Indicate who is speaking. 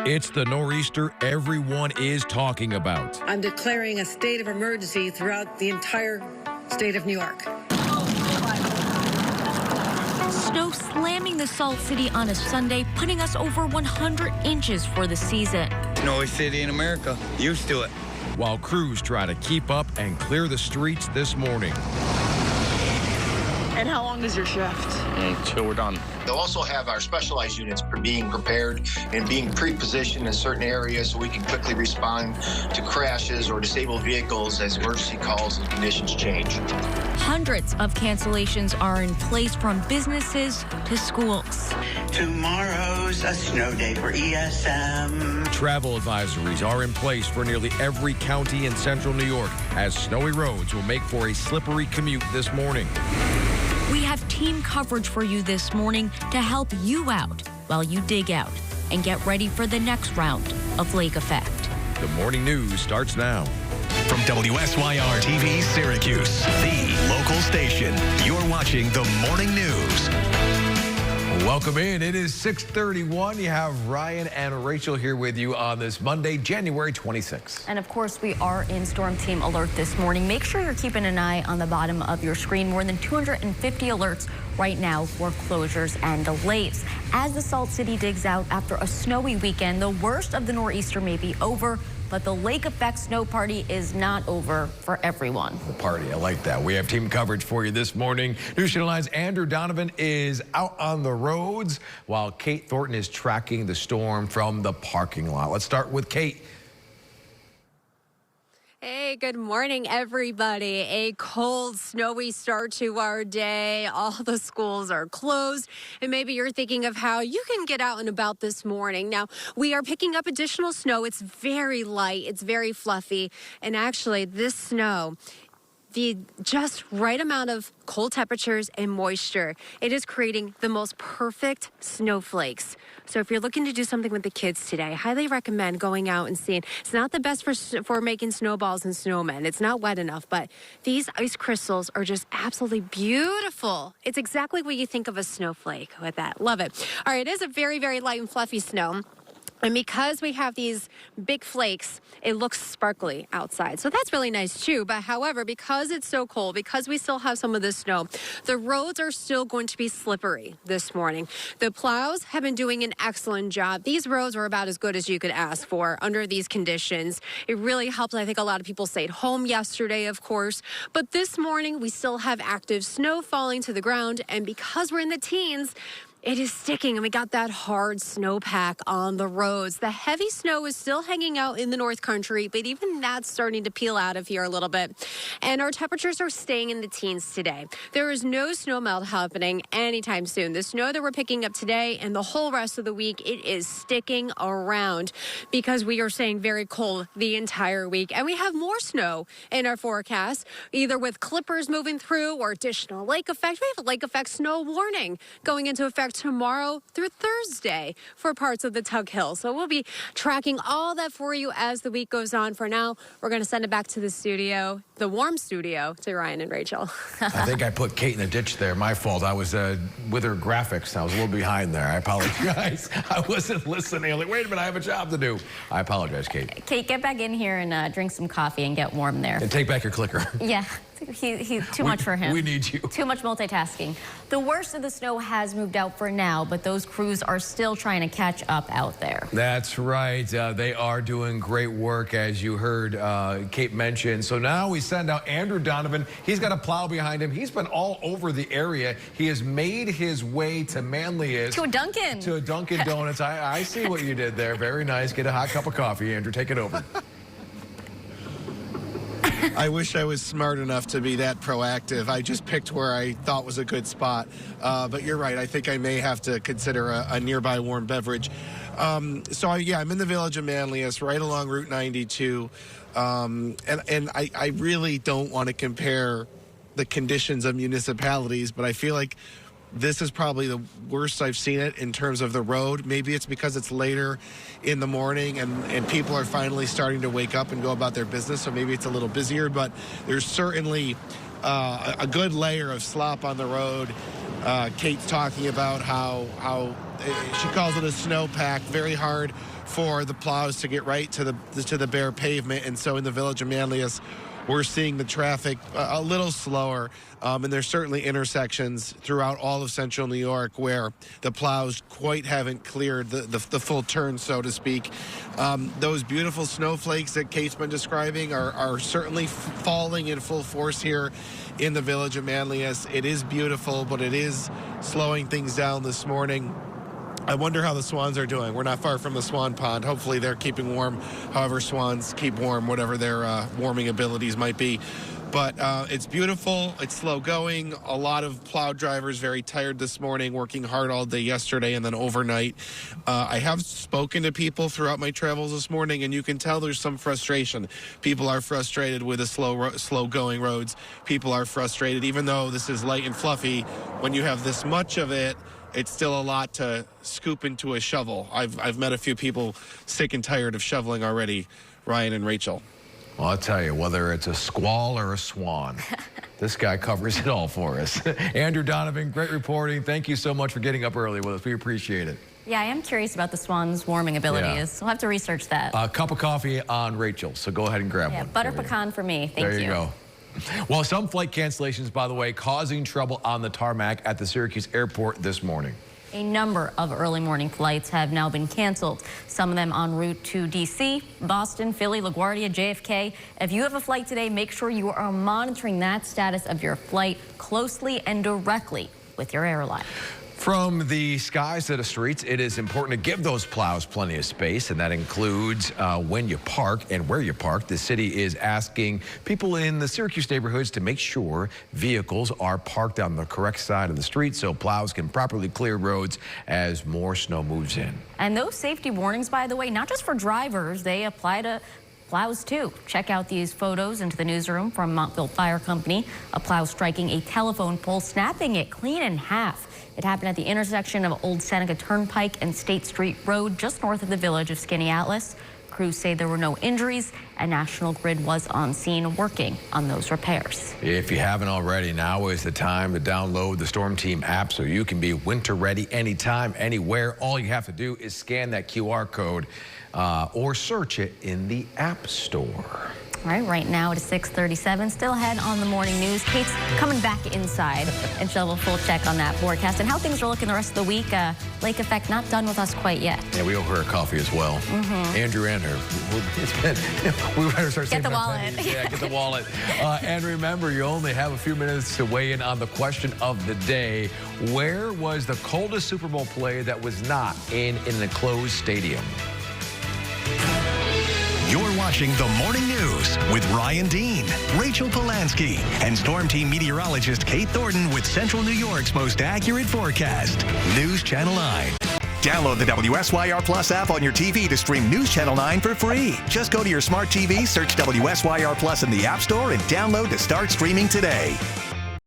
Speaker 1: It's the nor'easter everyone is talking about.
Speaker 2: I'm declaring a state of emergency throughout the entire state of New York.
Speaker 3: Snow slamming the Salt City on a Sunday, putting us over 100 inches for the season.
Speaker 4: Snowiest city in America. Used to it.
Speaker 1: While crews try to keep up and clear the streets this morning.
Speaker 5: And how long is your shift?
Speaker 4: Until we're done.
Speaker 6: They'll also have our specialized units being prepared and being pre-positioned in certain areas so we can quickly respond to crashes or disabled vehicles as emergency calls and conditions change.
Speaker 3: Hundreds of cancellations are in place from businesses to schools.
Speaker 7: Tomorrow's a snow day for ESM.
Speaker 1: Travel advisories are in place for nearly every county in central New York as snowy roads will make for a slippery commute this morning.
Speaker 3: We have team coverage for you this morning to help you out while you dig out and get ready for the next round of lake effect.
Speaker 1: The morning news starts now.
Speaker 8: From WSYR TV Syracuse, the local station, you're watching the morning news.
Speaker 1: Welcome in. It is 6:31. You have Ryan and Rachel here with you on this Monday, January 26th.
Speaker 3: And of course, we are in storm team alert this morning. Make sure you're keeping an eye on the bottom of your screen. More than 250 alerts right now for closures and delays. As the Salt City digs out after a snowy weekend, the worst of the nor'easter may be over, but the lake effect snow party is not over for everyone.
Speaker 1: The party, I like that. We have team coverage for you this morning. News Channel 9's Andrew Donovan is out on the roads while Kate Thornton is tracking the storm from the parking lot. Let's start with Kate.
Speaker 9: Hey, good morning, everybody. A cold, snowy start to our day. All the schools are closed, and maybe you're thinking of how you can get out and about this morning. Now, we are picking up additional snow. It's very light. It's very fluffy. And actually, this snow, the just right amount of cold temperatures and moisture, it is creating the most perfect snowflakes. So if you're looking to do something with the kids today, I highly recommend going out and seeing. It's not the best for making snowballs and snowmen. It's not wet enough, but these ice crystals are just absolutely beautiful. It's exactly what you think of a snowflake with that. Love it. All right, it is a very, very light and fluffy snow. And because we have these big flakes, it looks sparkly outside. So that's really nice too. But however, because it's so cold, because we still have some of this snow, the roads are still going to be slippery this morning. The plows have been doing an excellent job. These roads were about as good as you could ask for under these conditions. It really helped. I think a lot of people stayed home yesterday, of course. But this morning, we still have active snow falling to the ground. And because we're in the teens, it is sticking, and we got that hard snowpack on the roads. The heavy snow is still hanging out in the North Country, but even that's starting to peel out of here a little bit. And our temperatures are staying in the teens today. There is no snow melt happening anytime soon. The snow that we're picking up today and the whole rest of the week, it is sticking around because we are staying very cold the entire week. And we have more snow in our forecast, either with clippers moving through or additional lake effect. We have a lake effect snow warning going into effect tomorrow through Thursday for parts of the Tug Hill. So we'll be tracking all that for you as the week goes on. For now, we're going to send it back to the studio, the warm studio, to Ryan and Rachel.
Speaker 1: I think I put Kate in the ditch there. My fault. I was with her graphics. I was a little behind there. I apologize. I wasn't listening. I'm like, wait a minute, I have a job to do. I apologize, Kate.
Speaker 3: Kate, get back in here and drink some coffee and get warm there.
Speaker 1: And take back your clicker.
Speaker 3: Yeah. He's too much for him.
Speaker 1: We need you.
Speaker 3: Too much multitasking. The worst of the snow has moved out for now, but those crews are still trying to catch up out there.
Speaker 1: That's right. They are doing great work, as you heard Kate mention. So now we send out Andrew Donovan. He's got a plow behind him. He's been all over the area. He has made his way to Manlius.
Speaker 3: To a Dunkin'.
Speaker 1: To a Dunkin' Donuts. I see what you did there. Very nice. Get a hot cup of coffee, Andrew. Take it over.
Speaker 10: I wish I was smart enough to be that proactive. I just picked where I thought was a good spot. But you're right. I think I may have to consider a nearby warm beverage. So, I'm in the village of Manlius, right along Route 92. And I really don't want to compare the conditions of municipalities, but I feel like this is probably the worst I've seen it in terms of the road. Maybe it's because it's later in the morning and people are finally starting to wake up and go about their business, so maybe it's a little busier, but there's certainly a good layer of slop on the road. Kate's talking about how she calls it a snowpack, very hard for the plows to get right to the bare pavement. And so in the village of Manlius, we're seeing the traffic a little slower, and there's certainly intersections throughout all of central New York where the plows quite haven't cleared the full turn, so to speak. Those beautiful snowflakes that Kate's been describing are certainly falling in full force here in the village of Manlius. It is beautiful, but it is slowing things down this morning. I wonder how the swans are doing. We're not far from the swan pond. Hopefully they're keeping warm, however swans keep warm, whatever their warming abilities might be. But it's beautiful. It's slow going. A lot of plow drivers very tired this morning, working hard all day yesterday and then overnight. I have spoken to people throughout my travels this morning, and you can tell there's some frustration. People are frustrated with the slow going roads. People are frustrated, even though this is light and fluffy. When you have this much of it, it's still a lot to scoop into a shovel. I've met a few people sick and tired of shoveling already, Ryan and Rachel.
Speaker 1: Well, I'll tell you, whether it's a squall or a swan, this guy covers it all for us. Andrew Donovan, great reporting. Thank you so much for getting up early with us. We appreciate it.
Speaker 3: Yeah, I am curious about the swan's warming abilities. We'll have to research that.
Speaker 1: A cup of coffee on Rachel, so go ahead and grab one.
Speaker 3: Butter pecan for me. Thank you.
Speaker 1: There you go. Well, some flight cancellations, by the way, causing trouble on the tarmac at the Syracuse airport this morning.
Speaker 3: A number of early morning flights have now been canceled, some of them en route to D.C., Boston, Philly, LaGuardia, JFK. If you have a flight today, make sure you are monitoring that status of your flight closely and directly with your airline.
Speaker 1: From the skies to the streets, it is important to give those plows plenty of space, and that includes when you park and where you park. The city is asking people in the Syracuse neighborhoods to make sure vehicles are parked on the correct side of the street so plows can properly clear roads as more snow moves in.
Speaker 3: And those safety warnings, by the way, not just for drivers, they apply to plows too. Check out these photos into the newsroom from Montville Fire Company. A plow striking a telephone pole, snapping it clean in half. It happened at the intersection of Old Seneca Turnpike and State Street Road, just north of the village of Skinny Atlas. Crews say there were no injuries, and National Grid was on scene working on those repairs.
Speaker 1: If you haven't already, now is the time to download the Storm Team app so you can be winter ready anytime, anywhere. All you have to do is scan that QR code or search it in the App Store.
Speaker 3: All right, right now it is 6:37. Still ahead on the morning news. Kate's coming back inside, and she'll have a full check on that forecast and how things are looking the rest of the week. Lake effect not done with us quite yet.
Speaker 1: Yeah, we owe her a coffee as well. Andrew and her. We better start
Speaker 3: get the wallet.
Speaker 1: Yeah, get the wallet. And remember, you only have a few minutes to weigh in on the question of the day. Where was the coldest Super Bowl play that was not in an enclosed stadium?
Speaker 8: You're watching The Morning News with Ryan Dean, Rachel Polanski, and Storm Team meteorologist Kate Thornton with Central New York's most accurate forecast. News Channel 9. Download the WSYR Plus app on your TV to stream News Channel 9 for free. Just go to your smart TV, search WSYR Plus in the App Store, and download to start streaming today.